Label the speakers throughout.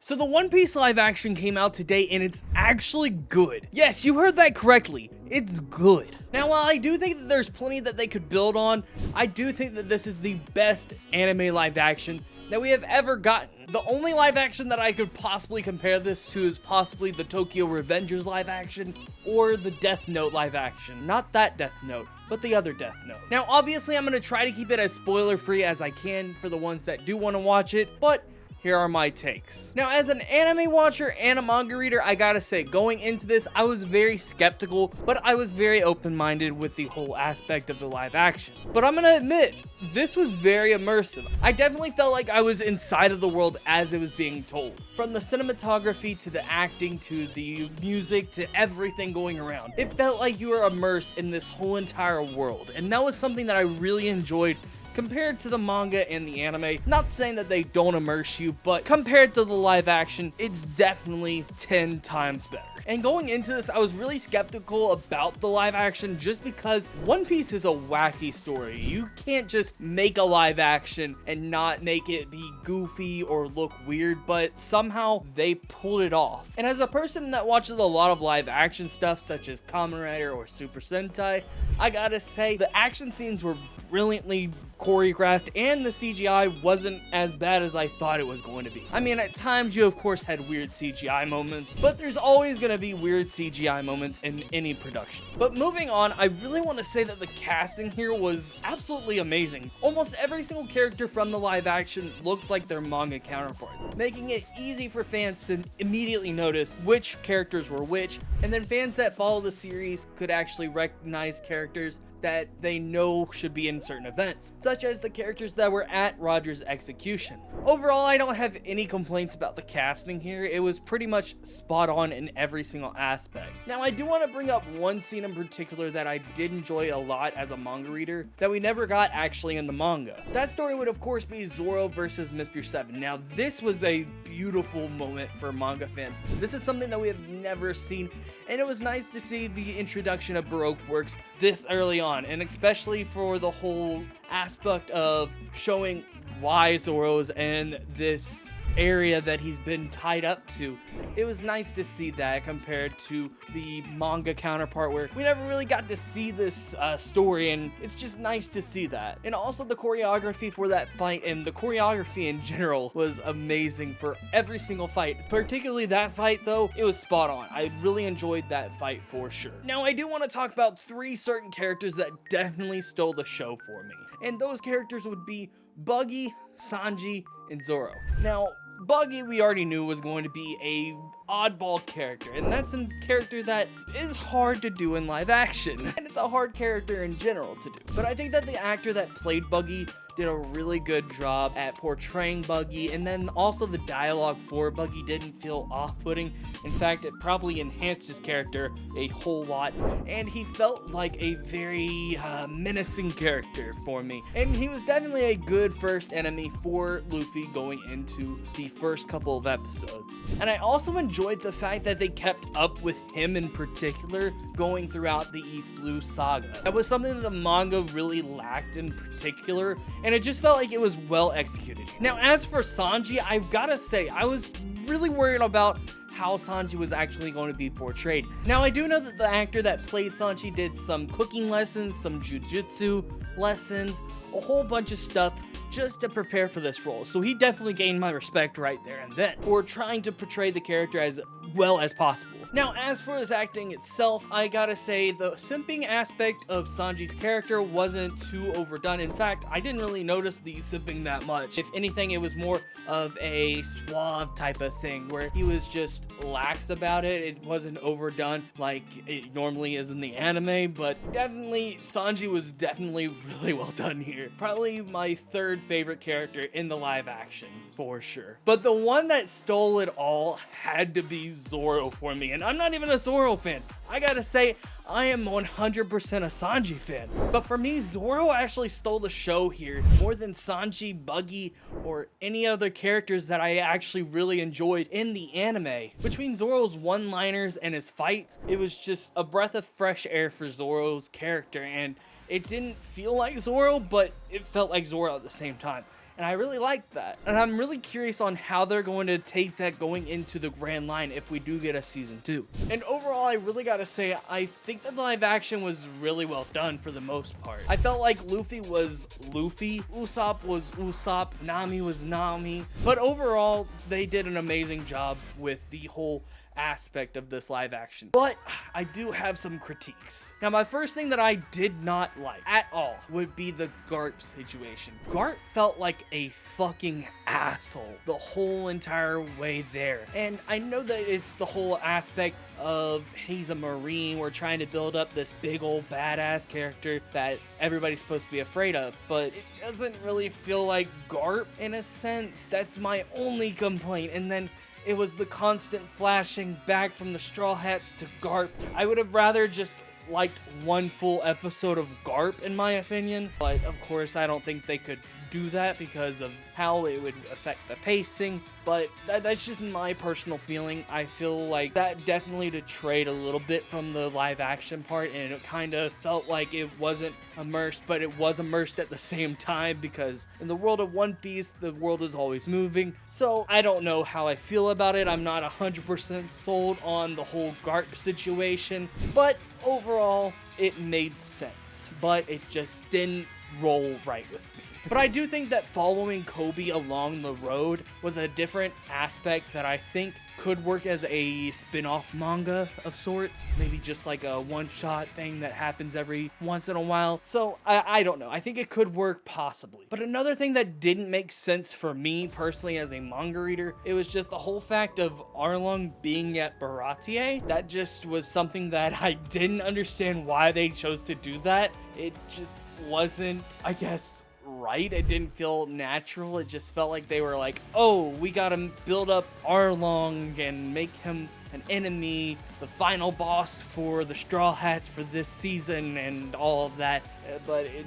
Speaker 1: So the One Piece live action came out today and it's actually good. Yes, you heard that correctly. It's good. Now, while I do think that there's plenty that they could build on, I do think that this is the best anime live action that we have ever gotten. The only live action that I could possibly compare this to is possibly the Tokyo Revengers live action or the Death Note live action. Not that Death Note, but the other Death Note. Now, obviously, I'm going to try to keep it as spoiler-free as I can for the ones that do want to watch it, but here are my takes. Now, as an anime watcher and a manga reader, I gotta say, going into this, I was very skeptical, but I was very open-minded with the whole aspect of the live action. But I'm gonna admit, this was very immersive. I definitely felt like I was inside of the world as it was being told. From the cinematography to the acting to the music to everything going around. It felt like you were immersed in this whole entire world, and that was something that I really enjoyed compared to the manga and the anime. Not saying that they don't immerse you, but compared to the live action, it's definitely 10 times better. And going into this, I was really skeptical about the live action just because One Piece is a wacky story. You can't just make a live action and not make it be goofy or look weird, but somehow they pulled it off. And as a person that watches a lot of live action stuff such as Kamen Rider or Super Sentai, I gotta say the action scenes were brilliantly choreographed and the CGI wasn't as bad as I thought it was going to be. I mean, at times you of course had weird CGI moments, but there's always going to be weird CGI moments in any production. But moving on, I really want to say that the casting here was absolutely amazing. Almost every single character from the live action looked like their manga counterparts, making it easy for fans to immediately notice which characters were which, and then fans that follow the series could actually recognize characters that they know should be in certain events, such as the characters that were at Roger's execution. Overall, I don't have any complaints about the casting here. It was pretty much spot on in every single aspect. Now, I do want to bring up one scene in particular that I did enjoy a lot as a manga reader that we never got actually in the manga. That story would of course be Zoro versus Mr. 7. Now, this was a beautiful moment for manga fans. This is something that we have never seen, and it was nice to see the introduction of Baroque works this early on, and especially for the whole aspect of showing why Zoro's in this area that he's been tied up to. It was nice to see that compared to the manga counterpart where we never really got to see this story, and it's just nice to see that. And also the choreography for that fight and the choreography in general was amazing for every single fight. Particularly that fight though, it was spot on. I really enjoyed that fight for sure. Now I do want to talk about 3 certain characters that definitely stole the show for me. And those characters would be Buggy, Sanji, and Zoro. Now, Buggy we already knew was going to be a oddball character, and that's a character that is hard to do in live action, and it's a hard character in general to do. But I think that the actor that played Buggy did a really good job at portraying Buggy, and then also the dialogue for Buggy didn't feel off-putting. In fact, it probably enhanced his character a whole lot, and he felt like a very menacing character for me. And he was definitely a good first enemy for Luffy going into the first couple of episodes. And I also enjoyed the fact that they kept up with him in particular going throughout the East Blue saga. That was something that the manga really lacked in particular, and it just felt like it was well executed. Now, as for Sanji, I've gotta say, I was really worried about how Sanji was actually going to be portrayed. Now, I do know that the actor that played Sanji did some cooking lessons, some jujutsu lessons, a whole bunch of stuff just to prepare for this role. So he definitely gained my respect right there and then for trying to portray the character as well as possible. Now, as for his acting itself, I gotta say the simping aspect of Sanji's character wasn't too overdone. In fact, I didn't really notice the simping that much. If anything, it was more of a suave type of thing where he was just lax about it. It wasn't overdone like it normally is in the anime, but definitely Sanji was definitely really well done here. Probably my 3rd favorite character in the live action for sure. But the one that stole it all had to be Zoro for me, and I'm not even a Zoro fan. I gotta say, I am 100% a Sanji fan. But for me, Zoro actually stole the show here more than Sanji, Buggy, or any other characters that I actually really enjoyed in the anime. Between Zoro's one-liners and his fights, it was just a breath of fresh air for Zoro's character, and it didn't feel like Zoro, but it felt like Zoro at the same time. and I really like that. And I'm really curious on how they're going to take that going into the Grand Line if we do get a season 2. And overall, I really gotta say, I think that the live action was really well done for the most part. I felt like Luffy was Luffy, Usopp was Usopp, Nami was Nami, but overall, they did an amazing job with the whole aspect of this live action. But I do have some critiques. Now, my first thing that I did not like at all would be the Garp situation. Garp felt like a fucking asshole the whole entire way there. And I know that it's the whole aspect of he's a Marine, we're trying to build up this big old badass character that everybody's supposed to be afraid of, but it doesn't really feel like Garp in a sense. That's my only complaint. And then it was the constant flashing back from the Straw Hats to Garp. I would have rather just liked one full episode of Garp, in my opinion, but of course I don't think they could do that because of how it would affect the pacing. But that's just my personal feeling. I feel like that definitely detrayed a little bit from the live action part, and it kind of felt like it wasn't immersed, but it was immersed at the same time, because in the world of One Piece, the world is always moving. So I don't know how I feel about it. I'm not 100% sold on the whole Garp situation, but overall it made sense, but it just didn't roll right with me. But I do think that following Kobe along the road was a different aspect that I think could work as a spin-off manga of sorts. Maybe just like a one-shot thing that happens every once in a while. So I don't know. I think it could work possibly. But another thing that didn't make sense for me personally as a manga reader, it was just the whole fact of Arlong being at Baratier. That just was something that I didn't understand why they chose to do that. It just wasn't, I guess, right. It didn't feel natural. It just felt like they were like, oh, we gotta build up Arlong and make him an enemy, the final boss for the Straw Hats for this season and all of that. But it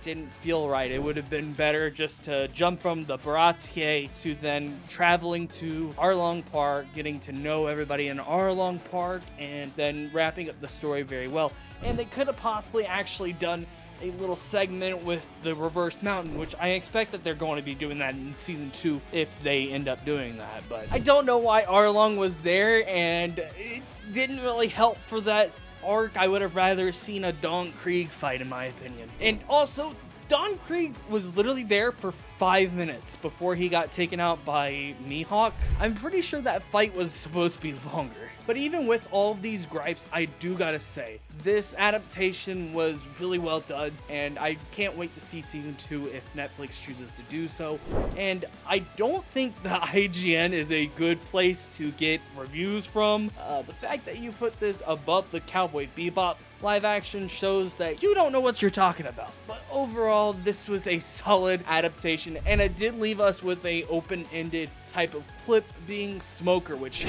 Speaker 1: didn't feel right. It would have been better just to jump from the Baratier to then traveling to Arlong Park, getting to know everybody in Arlong Park, and then wrapping up the story very well. And they could have possibly actually done a little segment with the reverse mountain, which I expect that they're going to be doing that in season 2 if they end up doing that. But I don't know why Arlong was there, and it didn't really help for that arc. I would have rather seen a Don Krieg fight, in my opinion. And also, Don Krieg was literally there for 5 minutes before he got taken out by Mihawk. I'm pretty sure that fight was supposed to be longer. But even with all of these gripes, I do gotta say, this adaptation was really well done, and I can't wait to see season 2 if Netflix chooses to do so. And I don't think the IGN is a good place to get reviews from. The fact that you put this above the Cowboy Bebop live action shows that you don't know what you're talking about. But overall, this was a solid adaptation, and it did leave us with a open-ended type of clip being Smoker, which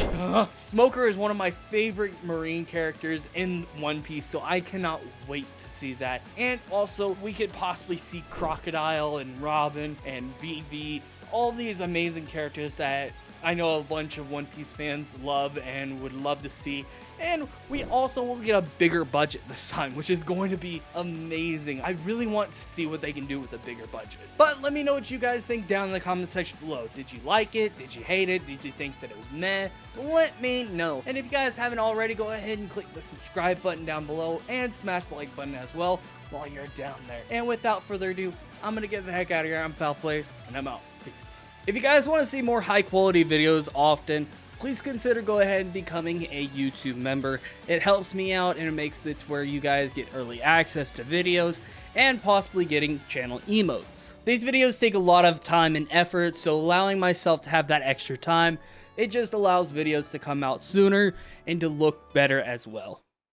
Speaker 1: Smoker is one of my favorite Marine characters in One Piece, so I cannot wait to see that. And also, we could possibly see Crocodile and Robin and Vivi, all these amazing characters that I know a bunch of One Piece fans love and would love to see. And we also will get a bigger budget this time, which is going to be amazing. I really want to see what they can do with a bigger budget. But let me know what you guys think down in the comment section below. Did you like it? Did you hate it? Did you think that it was meh? Let me know. And if you guys haven't already, go ahead and click the subscribe button down below and smash the like button as well while you're down there. And without further ado, I'm going to get the heck out of here. I'm Foul Place, and I'm out. Peace. If you guys want to see more high quality videos often, please consider go ahead and becoming a YouTube member. It helps me out, and it makes it to where you guys get early access to videos and possibly getting channel emotes. These videos take a lot of time and effort, so allowing myself to have that extra time, it just allows videos to come out sooner and to look better as well.